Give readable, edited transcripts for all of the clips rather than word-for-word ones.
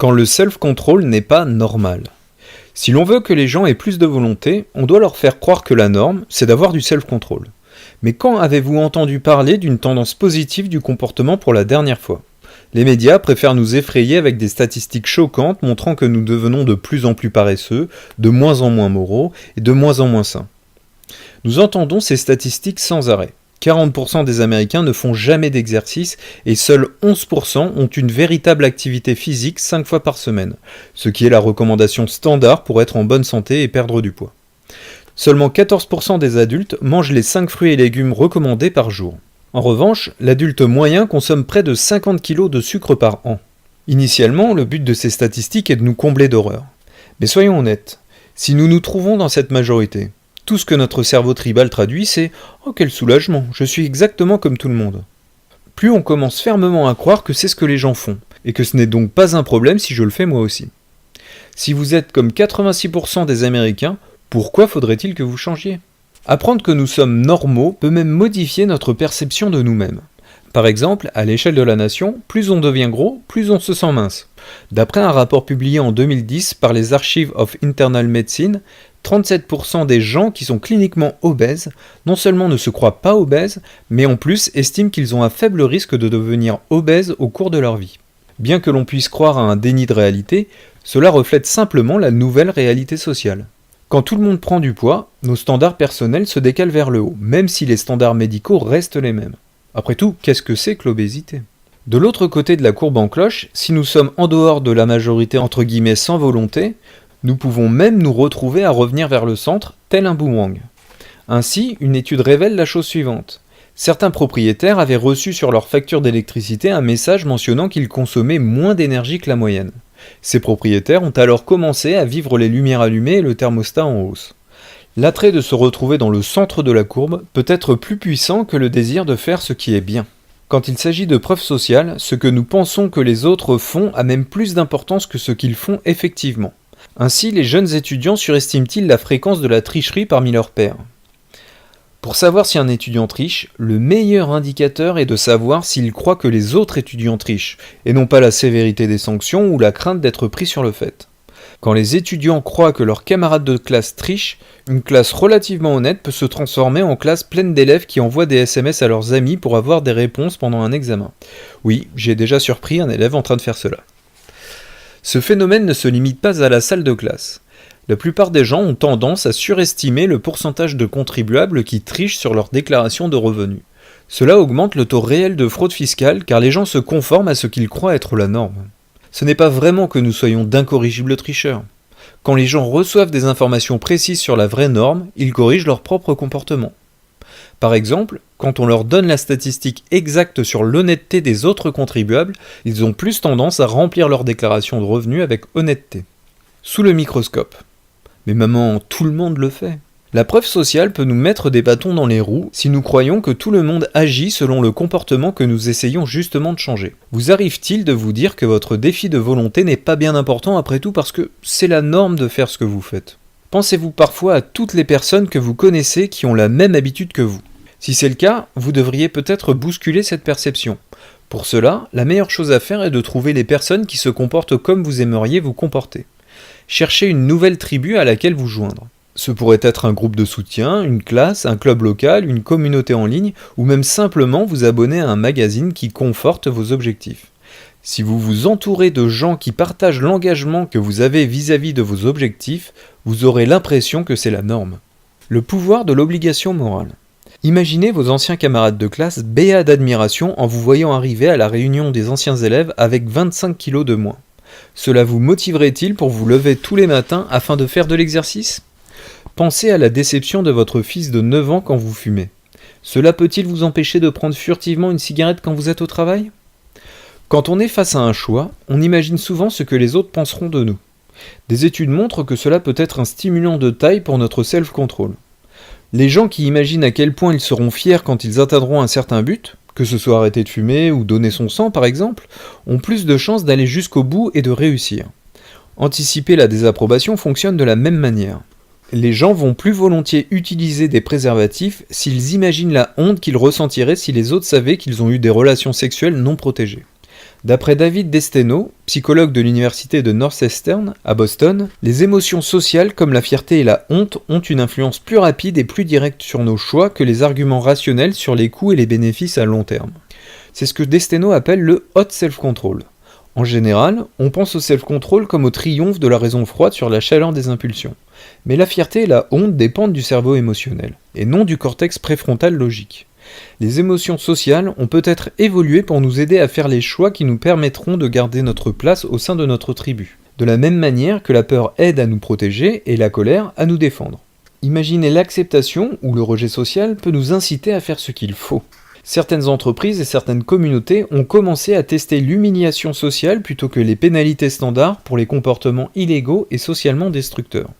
quand le self-control n'est pas normal. Si l'on veut que les gens aient plus de volonté, on doit leur faire croire que la norme, c'est d'avoir du self-control. Mais quand avez-vous entendu parler d'une tendance positive du comportement pour la dernière fois ? Les médias préfèrent nous effrayer avec des statistiques choquantes montrant que nous devenons de plus en plus paresseux, de moins en moins moraux et de moins en moins sains. Nous entendons ces statistiques sans arrêt. 40% des Américains ne font jamais d'exercice et seuls 11% ont une véritable activité physique 5 fois par semaine, ce qui est la recommandation standard pour être en bonne santé et perdre du poids. Seulement 14% des adultes mangent les 5 fruits et légumes recommandés par jour. En revanche, l'adulte moyen consomme près de 50 kg de sucre par an. Initialement, le but de ces statistiques est de nous combler d'horreur. Mais soyons honnêtes, si nous nous trouvons dans cette majorité, tout ce que notre cerveau tribal traduit, c'est « Oh quel soulagement, je suis exactement comme tout le monde ». Plus on commence fermement à croire que c'est ce que les gens font, et que ce n'est donc pas un problème si je le fais moi aussi. Si vous êtes comme 86% des Américains, pourquoi faudrait-il que vous changiez ? Apprendre que nous sommes normaux peut même modifier notre perception de nous-mêmes. Par exemple, à l'échelle de la nation, plus on devient gros, plus on se sent mince. D'après un rapport publié en 2010 par les Archives of Internal Medicine, 37% des gens qui sont cliniquement obèses non seulement ne se croient pas obèses, mais en plus estiment qu'ils ont un faible risque de devenir obèses au cours de leur vie. Bien que l'on puisse croire à un déni de réalité, cela reflète simplement la nouvelle réalité sociale. Quand tout le monde prend du poids, nos standards personnels se décalent vers le haut, même si les standards médicaux restent les mêmes. Après tout, qu'est-ce que c'est que l'obésité ? De l'autre côté de la courbe en cloche, si nous sommes en dehors de la majorité entre guillemets sans volonté, nous pouvons même nous retrouver à revenir vers le centre, tel un boomerang. Ainsi, une étude révèle la chose suivante. Certains propriétaires avaient reçu sur leur facture d'électricité un message mentionnant qu'ils consommaient moins d'énergie que la moyenne. Ces propriétaires ont alors commencé à vivre les lumières allumées et le thermostat en hausse. L'attrait de se retrouver dans le centre de la courbe peut être plus puissant que le désir de faire ce qui est bien. Quand il s'agit de preuves sociales, ce que nous pensons que les autres font a même plus d'importance que ce qu'ils font effectivement. Ainsi, les jeunes étudiants surestiment-ils la fréquence de la tricherie parmi leurs pairs ? Pour savoir si un étudiant triche, le meilleur indicateur est de savoir s'il croit que les autres étudiants trichent, et non pas la sévérité des sanctions ou la crainte d'être pris sur le fait. Quand les étudiants croient que leurs camarades de classe trichent, une classe relativement honnête peut se transformer en classe pleine d'élèves qui envoient des SMS à leurs amis pour avoir des réponses pendant un examen. Oui, j'ai déjà surpris un élève en train de faire cela. Ce phénomène ne se limite pas à la salle de classe. La plupart des gens ont tendance à surestimer le pourcentage de contribuables qui trichent sur leur déclaration de revenus. Cela augmente le taux réel de fraude fiscale car les gens se conforment à ce qu'ils croient être la norme. Ce n'est pas vraiment que nous soyons d'incorrigibles tricheurs. Quand les gens reçoivent des informations précises sur la vraie norme, ils corrigent leur propre comportement. Par exemple, quand on leur donne la statistique exacte sur l'honnêteté des autres contribuables, ils ont plus tendance à remplir leur déclaration de revenus avec honnêteté. Sous le microscope. Mais maman, tout le monde le fait. La preuve sociale peut nous mettre des bâtons dans les roues si nous croyons que tout le monde agit selon le comportement que nous essayons justement de changer. Vous arrive-t-il de vous dire que votre défi de volonté n'est pas bien important après tout parce que c'est la norme de faire ce que vous faites ? Pensez-vous parfois à toutes les personnes que vous connaissez qui ont la même habitude que vous ? Si c'est le cas, vous devriez peut-être bousculer cette perception. Pour cela, la meilleure chose à faire est de trouver les personnes qui se comportent comme vous aimeriez vous comporter. Cherchez une nouvelle tribu à laquelle vous joindre. Ce pourrait être un groupe de soutien, une classe, un club local, une communauté en ligne, ou même simplement vous abonner à un magazine qui conforte vos objectifs. Si vous vous entourez de gens qui partagent l'engagement que vous avez vis-à-vis de vos objectifs, vous aurez l'impression que c'est la norme. Le pouvoir de l'obligation morale. Imaginez vos anciens camarades de classe béats d'admiration en vous voyant arriver à la réunion des anciens élèves avec 25 kilos de moins. Cela vous motiverait-il pour vous lever tous les matins afin de faire de l'exercice ? Pensez à la déception de votre fils de 9 ans quand vous fumez. Cela peut-il vous empêcher de prendre furtivement une cigarette quand vous êtes au travail ? Quand on est face à un choix, on imagine souvent ce que les autres penseront de nous. Des études montrent que cela peut être un stimulant de taille pour notre self-control. Les gens qui imaginent à quel point ils seront fiers quand ils atteindront un certain but, que ce soit arrêter de fumer ou donner son sang par exemple, ont plus de chances d'aller jusqu'au bout et de réussir. Anticiper la désapprobation fonctionne de la même manière. Les gens vont plus volontiers utiliser des préservatifs s'ils imaginent la honte qu'ils ressentiraient si les autres savaient qu'ils ont eu des relations sexuelles non protégées. D'après David Desteno, psychologue de l'université de Northeastern à Boston, les émotions sociales comme la fierté et la honte ont une influence plus rapide et plus directe sur nos choix que les arguments rationnels sur les coûts et les bénéfices à long terme. C'est ce que Desteno appelle le hot self-control. En général, on pense au self-control comme au triomphe de la raison froide sur la chaleur des impulsions. Mais la fierté et la honte dépendent du cerveau émotionnel, et non du cortex préfrontal logique. Les émotions sociales ont peut-être évolué pour nous aider à faire les choix qui nous permettront de garder notre place au sein de notre tribu. De la même manière que la peur aide à nous protéger et la colère à nous défendre. Imaginez l'acceptation ou le rejet social peut nous inciter à faire ce qu'il faut. Certaines entreprises et certaines communautés ont commencé à tester l'humiliation sociale plutôt que les pénalités standards pour les comportements illégaux et socialement destructeurs.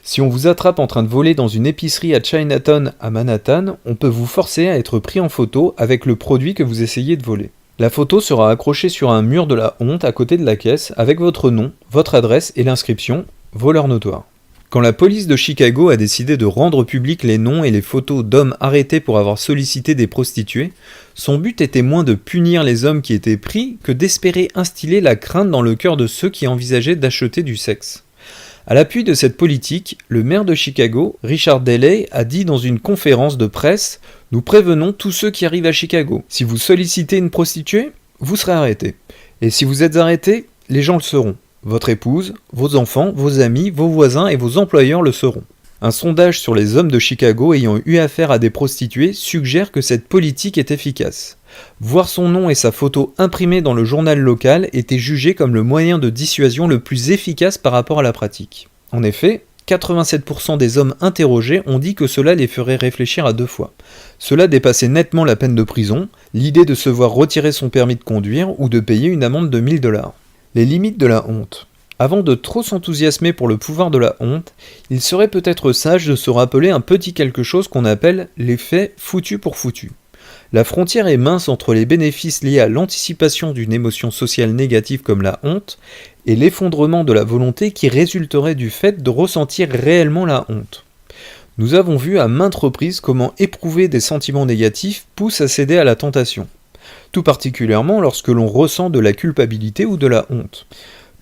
Si on vous attrape en train de voler dans une épicerie à Chinatown à Manhattan, on peut vous forcer à être pris en photo avec le produit que vous essayez de voler. La photo sera accrochée sur un mur de la honte à côté de la caisse avec votre nom, votre adresse et l'inscription « Voleur notoire ». Quand la police de Chicago a décidé de rendre publics les noms et les photos d'hommes arrêtés pour avoir sollicité des prostituées, son but était moins de punir les hommes qui étaient pris que d'espérer instiller la crainte dans le cœur de ceux qui envisageaient d'acheter du sexe. À l'appui de cette politique, le maire de Chicago, Richard Daley, a dit dans une conférence de presse « Nous prévenons tous ceux qui arrivent à Chicago. Si vous sollicitez une prostituée, vous serez arrêté. Et si vous êtes arrêté, les gens le seront. Votre épouse, vos enfants, vos amis, vos voisins et vos employeurs le seront. » Un sondage sur les hommes de Chicago ayant eu affaire à des prostituées suggère que cette politique est efficace. Voir son nom et sa photo imprimés dans le journal local était jugé comme le moyen de dissuasion le plus efficace par rapport à la pratique. En effet, 87% des hommes interrogés ont dit que cela les ferait réfléchir à 2 fois. Cela dépassait nettement la peine de prison, l'idée de se voir retirer son permis de conduire ou de payer une amende de $1000. Les limites de la honte. Avant de trop s'enthousiasmer pour le pouvoir de la honte, il serait peut-être sage de se rappeler un petit quelque chose qu'on appelle l'effet foutu pour foutu. La frontière est mince entre les bénéfices liés à l'anticipation d'une émotion sociale négative comme la honte et l'effondrement de la volonté qui résulterait du fait de ressentir réellement la honte. Nous avons vu à maintes reprises comment éprouver des sentiments négatifs pousse à céder à la tentation, tout particulièrement lorsque l'on ressent de la culpabilité ou de la honte.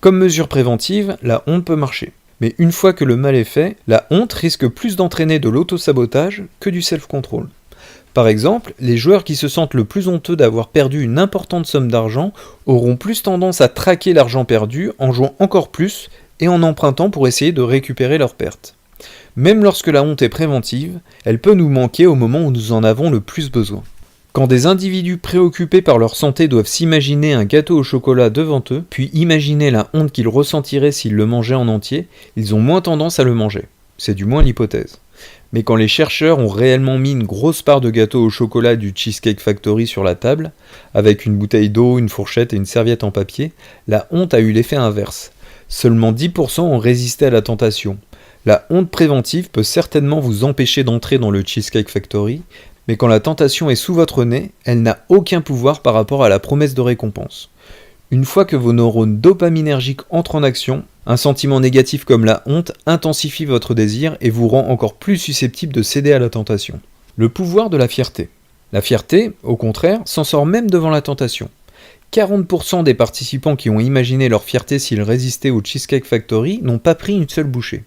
Comme mesure préventive, la honte peut marcher. Mais une fois que le mal est fait, la honte risque plus d'entraîner de l'autosabotage que du self-control. Par exemple, les joueurs qui se sentent le plus honteux d'avoir perdu une importante somme d'argent auront plus tendance à traquer l'argent perdu en jouant encore plus et en empruntant pour essayer de récupérer leur perte. Même lorsque la honte est préventive, elle peut nous manquer au moment où nous en avons le plus besoin. Quand des individus préoccupés par leur santé doivent s'imaginer un gâteau au chocolat devant eux, puis imaginer la honte qu'ils ressentiraient s'ils le mangeaient en entier, ils ont moins tendance à le manger. C'est du moins l'hypothèse. Mais quand les chercheurs ont réellement mis une grosse part de gâteau au chocolat du Cheesecake Factory sur la table, avec une bouteille d'eau, une fourchette et une serviette en papier, la honte a eu l'effet inverse. Seulement 10% ont résisté à la tentation. La honte préventive peut certainement vous empêcher d'entrer dans le Cheesecake Factory, mais quand la tentation est sous votre nez, elle n'a aucun pouvoir par rapport à la promesse de récompense. Une fois que vos neurones dopaminergiques entrent en action, un sentiment négatif comme la honte intensifie votre désir et vous rend encore plus susceptible de céder à la tentation. Le pouvoir de la fierté. La fierté, au contraire, s'en sort même devant la tentation. 40% des participants qui ont imaginé leur fierté s'ils résistaient au Cheesecake Factory n'ont pas pris une seule bouchée.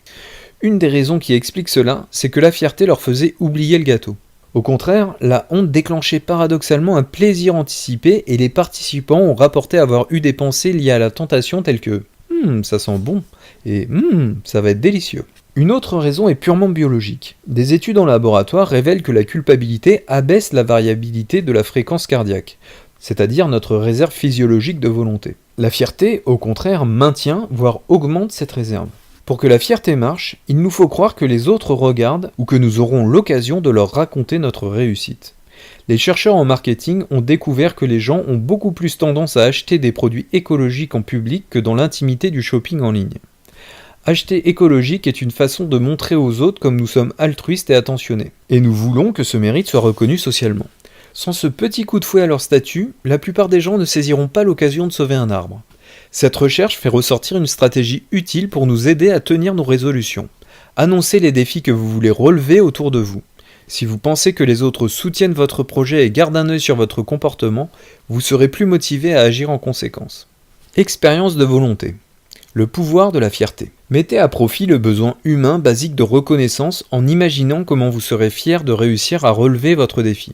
Une des raisons qui explique cela, c'est que la fierté leur faisait oublier le gâteau. Au contraire, la honte déclenchait paradoxalement un plaisir anticipé et les participants ont rapporté avoir eu des pensées liées à la tentation telles que « ça sent bon » et « ça va être délicieux ». Une autre raison est purement biologique. Des études en laboratoire révèlent que la culpabilité abaisse la variabilité de la fréquence cardiaque, c'est-à-dire notre réserve physiologique de volonté. La fierté, au contraire, maintient, voire augmente cette réserve. Pour que la fierté marche, il nous faut croire que les autres regardent ou que nous aurons l'occasion de leur raconter notre réussite. Les chercheurs en marketing ont découvert que les gens ont beaucoup plus tendance à acheter des produits écologiques en public que dans l'intimité du shopping en ligne. Acheter écologique est une façon de montrer aux autres comme nous sommes altruistes et attentionnés. Et nous voulons que ce mérite soit reconnu socialement. Sans ce petit coup de fouet à leur statut, la plupart des gens ne saisiront pas l'occasion de sauver un arbre. Cette recherche fait ressortir une stratégie utile pour nous aider à tenir nos résolutions. Annoncez les défis que vous voulez relever autour de vous. Si vous pensez que les autres soutiennent votre projet et gardent un œil sur votre comportement, vous serez plus motivé à agir en conséquence. Expérience de volonté. Le pouvoir de la fierté. Mettez à profit le besoin humain basique de reconnaissance en imaginant comment vous serez fier de réussir à relever votre défi.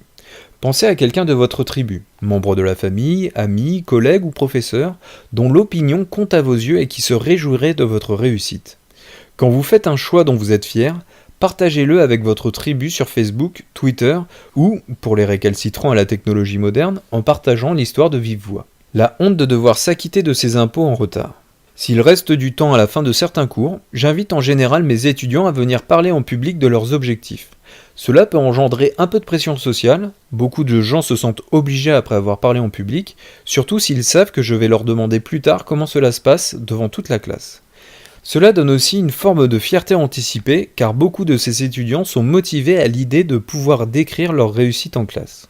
Pensez à quelqu'un de votre tribu, membre de la famille, ami, collègue ou professeur, dont l'opinion compte à vos yeux et qui se réjouirait de votre réussite. Quand vous faites un choix dont vous êtes fier, partagez-le avec votre tribu sur Facebook, Twitter ou, pour les récalcitrants à la technologie moderne, en partageant l'histoire de vive voix. La honte de devoir s'acquitter de ses impôts en retard. S'il reste du temps à la fin de certains cours, j'invite en général mes étudiants à venir parler en public de leurs objectifs. Cela peut engendrer un peu de pression sociale, beaucoup de gens se sentent obligés après avoir parlé en public, surtout s'ils savent que je vais leur demander plus tard comment cela se passe devant toute la classe. Cela donne aussi une forme de fierté anticipée, car beaucoup de ces étudiants sont motivés à l'idée de pouvoir décrire leur réussite en classe.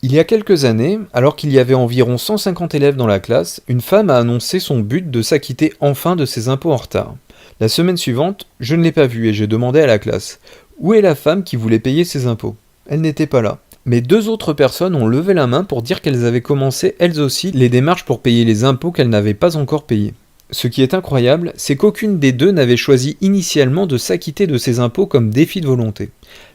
Il y a quelques années, alors qu'il y avait environ 150 élèves dans la classe, une femme a annoncé son but de s'acquitter enfin de ses impôts en retard. La semaine suivante, je ne l'ai pas vue et j'ai demandé à la classe « Où est la femme qui voulait payer ses impôts ?» Elle n'était pas là. Mais 2 autres personnes ont levé la main pour dire qu'elles avaient commencé elles aussi les démarches pour payer les impôts qu'elles n'avaient pas encore payés. Ce qui est incroyable, c'est qu'aucune des 2 n'avait choisi initialement de s'acquitter de ses impôts comme défi de volonté.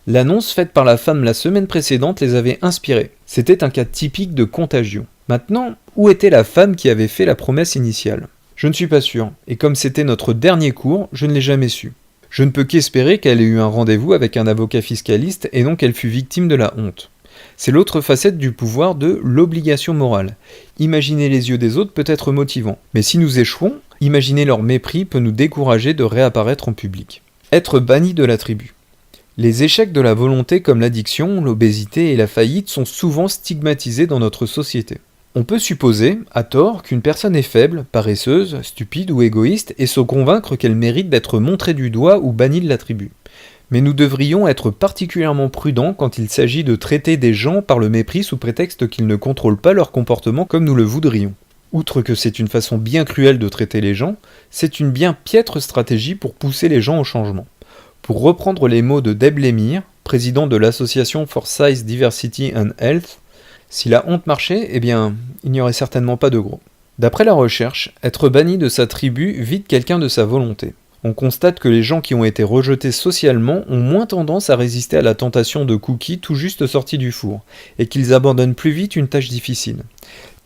L'annonce faite par la femme la semaine précédente les avait inspirées. C'était un cas typique de contagion. Maintenant, où était la femme qui avait fait la promesse initiale ? Je ne suis pas sûr, et comme c'était notre dernier cours, je ne l'ai jamais su. Je ne peux qu'espérer qu'elle ait eu un rendez-vous avec un avocat fiscaliste et non qu'elle fût victime de la honte. C'est l'autre facette du pouvoir de l'obligation morale. Imaginer les yeux des autres peut être motivant, mais si nous échouons, imaginer leur mépris peut nous décourager de réapparaître en public. Être banni de la tribu. Les échecs de la volonté comme l'addiction, l'obésité et la faillite sont souvent stigmatisés dans notre société. On peut supposer, à tort, qu'une personne est faible, paresseuse, stupide ou égoïste et se convaincre qu'elle mérite d'être montrée du doigt ou bannie de la tribu. Mais nous devrions être particulièrement prudents quand il s'agit de traiter des gens par le mépris sous prétexte qu'ils ne contrôlent pas leur comportement comme nous le voudrions. Outre que c'est une façon bien cruelle de traiter les gens, c'est une bien piètre stratégie pour pousser les gens au changement. Pour reprendre les mots de Deb Lemire, président de l'Association for Size, Diversity and Health, si la honte marchait, eh bien, il n'y aurait certainement pas de gros. D'après la recherche, être banni de sa tribu vide quelqu'un de sa volonté. On constate que les gens qui ont été rejetés socialement ont moins tendance à résister à la tentation de cookies tout juste sortis du four, et qu'ils abandonnent plus vite une tâche difficile.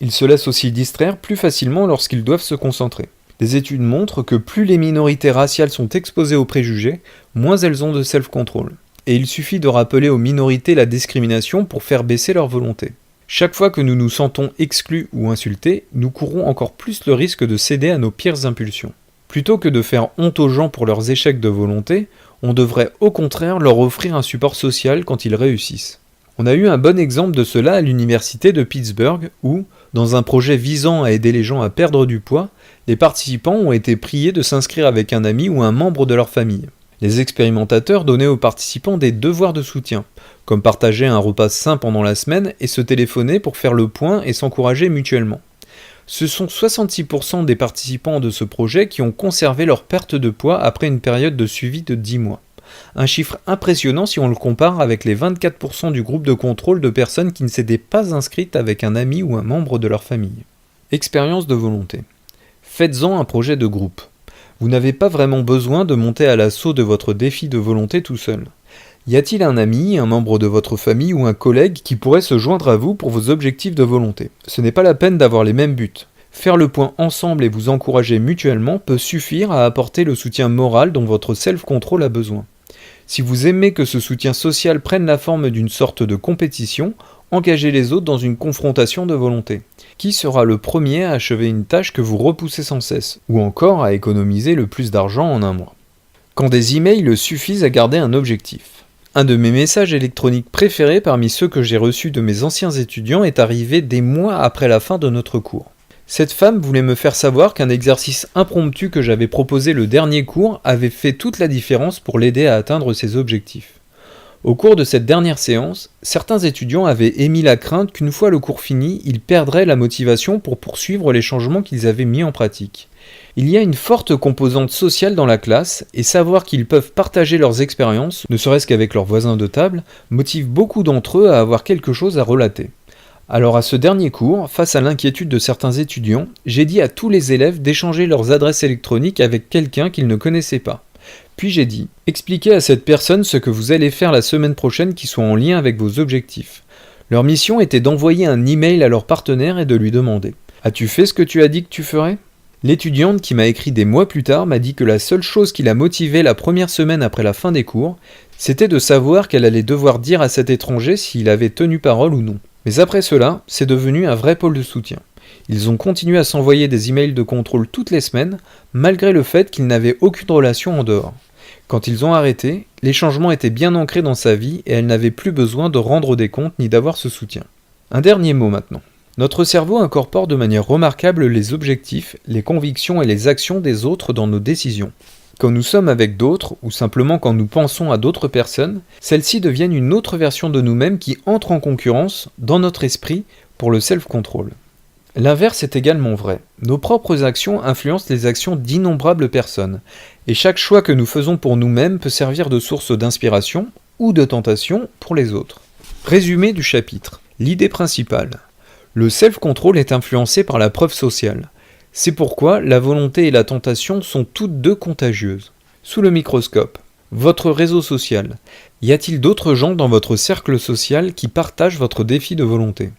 Ils se laissent aussi distraire plus facilement lorsqu'ils doivent se concentrer. Des études montrent que plus les minorités raciales sont exposées aux préjugés, moins elles ont de self-control. Et il suffit de rappeler aux minorités la discrimination pour faire baisser leur volonté. Chaque fois que nous nous sentons exclus ou insultés, nous courons encore plus le risque de céder à nos pires impulsions. Plutôt que de faire honte aux gens pour leurs échecs de volonté, on devrait au contraire leur offrir un support social quand ils réussissent. On a eu un bon exemple de cela à l'université de Pittsburgh où, dans un projet visant à aider les gens à perdre du poids, les participants ont été priés de s'inscrire avec un ami ou un membre de leur famille. Les expérimentateurs donnaient aux participants des devoirs de soutien, comme partager un repas sain pendant la semaine et se téléphoner pour faire le point et s'encourager mutuellement. Ce sont 66% des participants de ce projet qui ont conservé leur perte de poids après une période de suivi de 10 mois. Un chiffre impressionnant si on le compare avec les 24% du groupe de contrôle de personnes qui ne s'étaient pas inscrites avec un ami ou un membre de leur famille. Expérience de volonté. Faites-en un projet de groupe. Vous n'avez pas vraiment besoin de monter à l'assaut de votre défi de volonté tout seul. Y a-t-il un ami, un membre de votre famille ou un collègue qui pourrait se joindre à vous pour vos objectifs de volonté ? Ce n'est pas la peine d'avoir les mêmes buts. Faire le point ensemble et vous encourager mutuellement peut suffire à apporter le soutien moral dont votre self-control a besoin. Si vous aimez que ce soutien social prenne la forme d'une sorte de compétition, engagez les autres dans une confrontation de volonté. Qui sera le premier à achever une tâche que vous repoussez sans cesse, ou encore à économiser le plus d'argent en un mois ? Quand des emails suffisent à garder un objectif. Un de mes messages électroniques préférés parmi ceux que j'ai reçus de mes anciens étudiants est arrivé des mois après la fin de notre cours. Cette femme voulait me faire savoir qu'un exercice impromptu que j'avais proposé le dernier cours avait fait toute la différence pour l'aider à atteindre ses objectifs. Au cours de cette dernière séance, certains étudiants avaient émis la crainte qu'une fois le cours fini, ils perdraient la motivation pour poursuivre les changements qu'ils avaient mis en pratique. Il y a une forte composante sociale dans la classe, et savoir qu'ils peuvent partager leurs expériences, ne serait-ce qu'avec leurs voisins de table, motive beaucoup d'entre eux à avoir quelque chose à relater. Alors à ce dernier cours, face à l'inquiétude de certains étudiants, j'ai dit à tous les élèves d'échanger leurs adresses électroniques avec quelqu'un qu'ils ne connaissaient pas. Puis j'ai dit, expliquez à cette personne ce que vous allez faire la semaine prochaine qui soit en lien avec vos objectifs. Leur mission était d'envoyer un email à leur partenaire et de lui demander « As-tu fait ce que tu as dit que tu ferais ?» L'étudiante qui m'a écrit des mois plus tard m'a dit que la seule chose qui l'a motivée la première semaine après la fin des cours, c'était de savoir qu'elle allait devoir dire à cet étranger s'il avait tenu parole ou non. Mais après cela, c'est devenu un vrai pôle de soutien. Ils ont continué à s'envoyer des emails de contrôle toutes les semaines, malgré le fait qu'ils n'avaient aucune relation en dehors. Quand ils ont arrêté, les changements étaient bien ancrés dans sa vie et elle n'avait plus besoin de rendre des comptes ni d'avoir ce soutien. Un dernier mot maintenant. Notre cerveau incorpore de manière remarquable les objectifs, les convictions et les actions des autres dans nos décisions. Quand nous sommes avec d'autres, ou simplement quand nous pensons à d'autres personnes, celles-ci deviennent une autre version de nous-mêmes qui entre en concurrence, dans notre esprit, pour le self-control. L'inverse est également vrai. Nos propres actions influencent les actions d'innombrables personnes, et chaque choix que nous faisons pour nous-mêmes peut servir de source d'inspiration ou de tentation pour les autres. Résumé du chapitre. L'idée principale. Le self-control est influencé par la preuve sociale. C'est pourquoi la volonté et la tentation sont toutes deux contagieuses. Sous le microscope, votre réseau social. Y a-t-il d'autres gens dans votre cercle social qui partagent votre défi de volonté?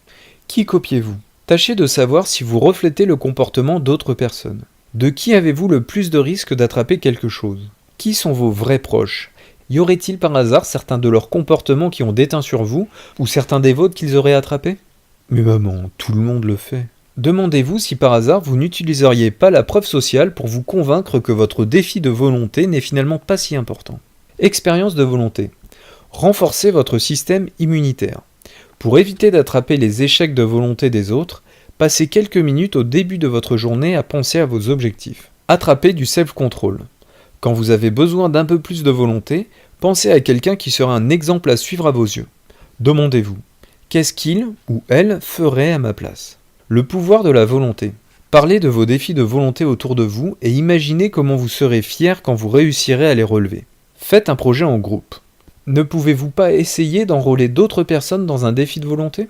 Qui copiez-vous? Tâchez de savoir si vous reflétez le comportement d'autres personnes. De qui avez-vous le plus de risques d'attraper quelque chose? Qui sont vos vrais proches? Y aurait-il par hasard certains de leurs comportements qui ont déteint sur vous, ou certains des vôtres qu'ils auraient attrapés? Mais maman, tout le monde le fait. Demandez-vous si par hasard vous n'utiliseriez pas la preuve sociale pour vous convaincre que votre défi de volonté n'est finalement pas si important. Expérience de volonté. Renforcez votre système immunitaire. Pour éviter d'attraper les échecs de volonté des autres, passez quelques minutes au début de votre journée à penser à vos objectifs. Attrapez du self-control. Quand vous avez besoin d'un peu plus de volonté, pensez à quelqu'un qui sera un exemple à suivre à vos yeux. Demandez-vous, qu'est-ce qu'il ou elle ferait à ma place? Le pouvoir de la volonté. Parlez de vos défis de volonté autour de vous et imaginez comment vous serez fier quand vous réussirez à les relever. Faites un projet en groupe. Ne pouvez-vous pas essayer d'enrôler d'autres personnes dans un défi de volonté?